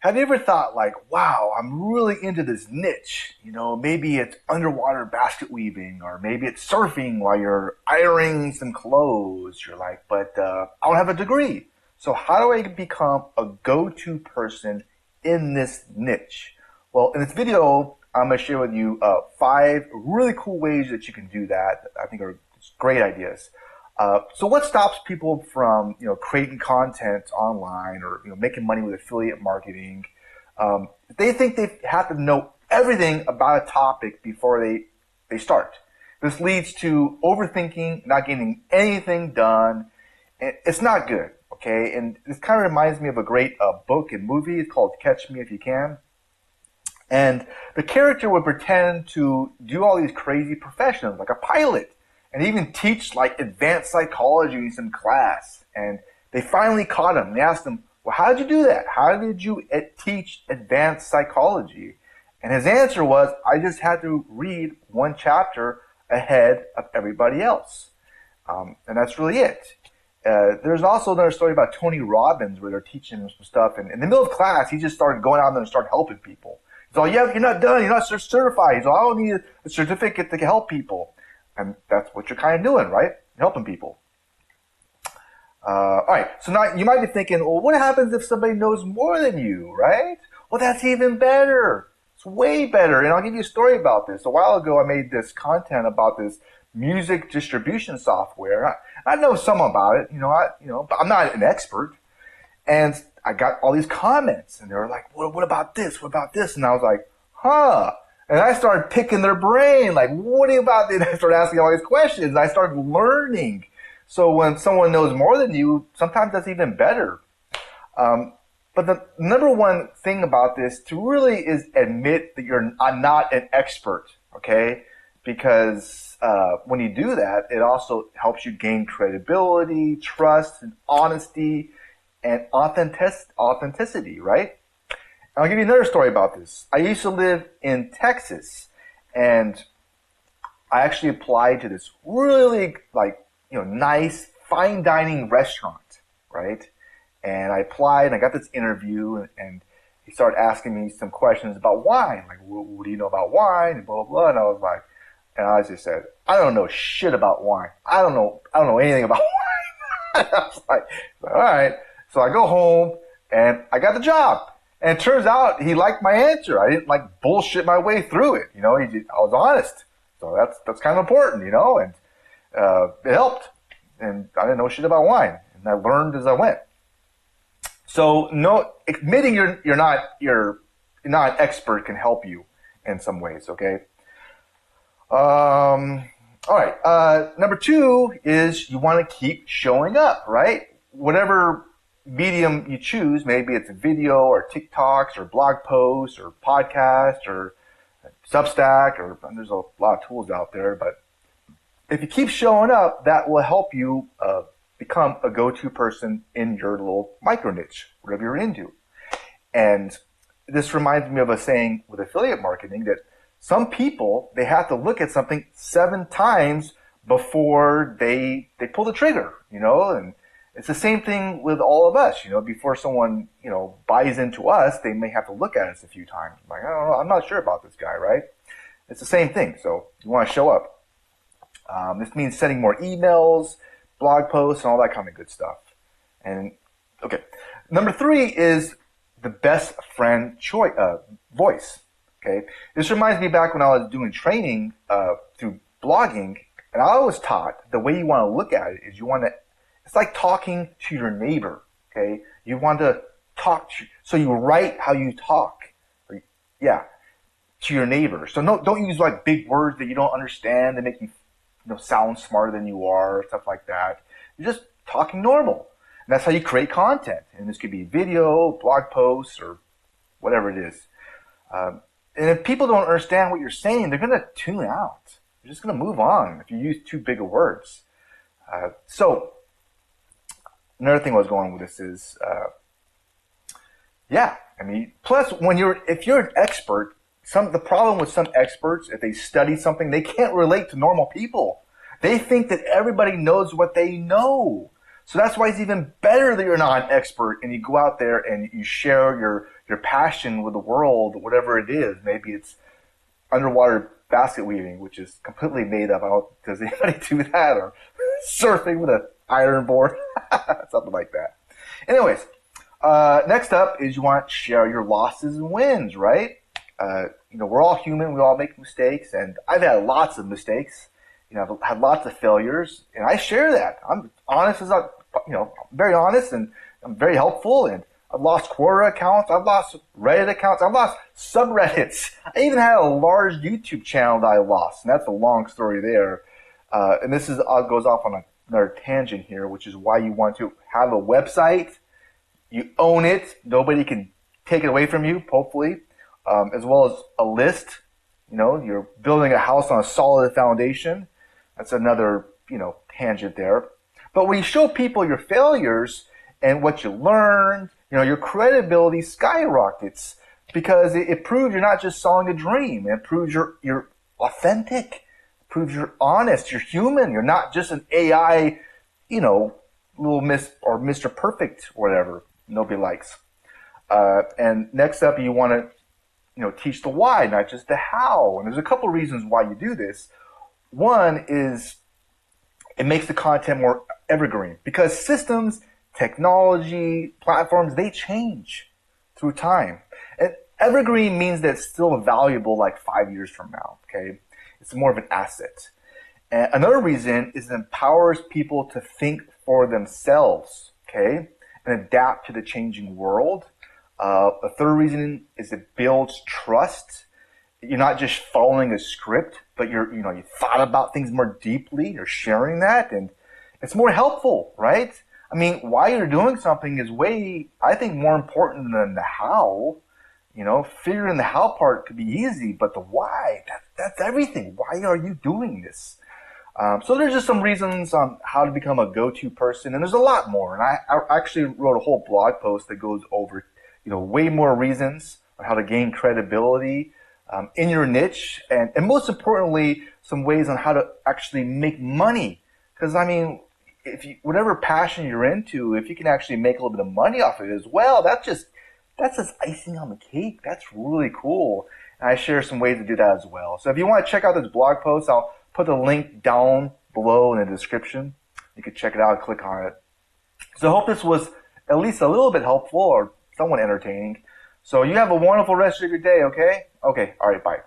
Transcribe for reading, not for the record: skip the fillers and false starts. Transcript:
Have you ever thought like, wow, I'm really into this niche? You know, maybe it's underwater basket weaving, or maybe it's surfing while you're ironing some clothes. You're like, but I don't have a degree. So how do I become a go-to person in this niche? Well, in this video, I'm going to share with you 5 really cool ways that you can do that. I think are great ideas. So what stops people from, creating content online or, making money with affiliate marketing? They think they have to know everything about a topic before they start. This leads to overthinking, not getting anything done. And it's not good, okay? And this kind of reminds me of a great book and movie. It's called Catch Me If You Can. And the character would pretend to do all these crazy professions, like a pilot, and even teach like advanced psychology in some class. And they finally caught him. They asked him, well, how did you do that? How did you teach advanced psychology? And his answer was, I just had to read one chapter ahead of everybody else. And that's really it. There's also another story about Tony Robbins where they're teaching him some stuff. And in the middle of class, he just started going out there and started helping people. He's all, yeah, you're not done. You're not certified. He's all, I don't need a certificate to help people. And that's what you're kind of doing, right? Helping people. All right, so now you might be thinking, well, what happens if somebody knows more than you, right? Well, that's even better. It's way better. And I'll give you a story about this. A while ago, I made this content about this music distribution software. I know some about it, but I'm not an expert. And I got all these comments, and they were like, what about this? What about this? And I was like, huh. And I started picking their brain, like, what about this? And I started asking all these questions. And I started learning. So when someone knows more than you, sometimes that's even better. But the number one thing about this to really is admit that you're not an expert, okay? Because when you do that, it also helps you gain credibility, trust, and honesty, and authenticity, right? I'll give you another story about this. I used to live in Texas, and I actually applied to this really nice fine dining restaurant, right? And I applied and I got this interview, and he started asking me some questions about wine, like what do you know about wine and blah blah blah. And I was like, and I just said, I don't know shit about wine. I don't know anything about wine. I was like, all right. So I go home and I got the job. And it turns out he liked my answer. I didn't bullshit my way through it. I was honest. So that's kind of important, and it helped. And I didn't know shit about wine. And I learned as I went. So admitting you're not an expert can help you in some ways, okay? All right. Number 2 is you want to keep showing up, right? Whatever medium you choose, maybe it's a video or TikToks or blog posts or podcast or Substack, or there's a lot of tools out there, but if you keep showing up, that will help you become a go-to person in your little micro niche, whatever you're into. And this reminds me of a saying with affiliate marketing that some people, they have to look at something 7 times before they pull the trigger, and it's the same thing with all of us, before someone, buys into us, they may have to look at us a few times. Like, I don't know, I'm not sure about this guy, right? It's the same thing. So you want to show up. This means sending more emails, blog posts, and all that kind of good stuff. And okay, number 3 is the best friend voice. Okay, this reminds me back when I was doing training through blogging, and I was taught the way you want to look at it is it's like talking to your neighbor. Okay, you want to talk so you write how you talk. To your neighbor. So don't use big words that you don't understand that make you sound smarter than you are, or stuff like that. You're just talking normal. And that's how you create content. And this could be video, blog posts, or whatever it is. And if people don't understand what you're saying, they're going to tune out. They're just going to move on if you use too big of words. So another thing I was going with this is, plus if you're an expert, the problem with some experts, if they study something, they can't relate to normal people. They think that everybody knows what they know. So that's why it's even better that you're not an expert and you go out there and you share your passion with the world, whatever it is. Maybe it's underwater basket weaving, which is completely made up. I don't, does anybody do that? Or surfing with an iron board? Something like that. Anyways, next up is you want to share your losses and wins, right? We're all human. We all make mistakes, and I've had lots of mistakes. I've had lots of failures, and I share that. I'm honest as very honest, and I'm very helpful. And I've lost Quora accounts. I've lost Reddit accounts. I've lost subreddits. I even had a large YouTube channel that I lost, and that's a long story there. And this goes off on another tangent here, which is why you want to have a website. You own it. Nobody can take it away from you, hopefully, as well as a list. You're building a house on a solid foundation. That's another, tangent there. But when you show people your failures and what you learned, your credibility skyrockets because it proves you're not just selling a dream. It proves you're authentic. It proves you're honest. You're human. You're not just an AI, little Miss or Mr. Perfect or whatever nobody likes. And next up, you want to, teach the why, not just the how. And there's a couple of reasons why you do this. One is it makes the content more evergreen because systems, technology, platforms, they change through time. And evergreen means that it's still valuable like 5 years from now, okay? It's more of an asset. And another reason is it empowers people to think for themselves, okay? And adapt to the changing world. A third reason is it builds trust. You're not just following a script, but you thought about things more deeply. You're sharing that, and it's more helpful, right? I mean, why you're doing something is way, I think, more important than the how. Figuring the how part could be easy, but the why, that's everything. Why are you doing this? So there's just some reasons on how to become a go-to person, and there's a lot more. And I actually wrote a whole blog post that goes over, way more reasons on how to gain credibility in your niche, and most importantly, some ways on how to actually make money. Because whatever passion you're into, if you can actually make a little bit of money off of it as well, that's just icing on the cake. That's really cool. And I share some ways to do that as well. So if you want to check out this blog post, I'll put the link down below in the description. You can check it out and click on it. So I hope this was at least a little bit helpful or somewhat entertaining. So you have a wonderful rest of your day, okay? Okay, all right, bye.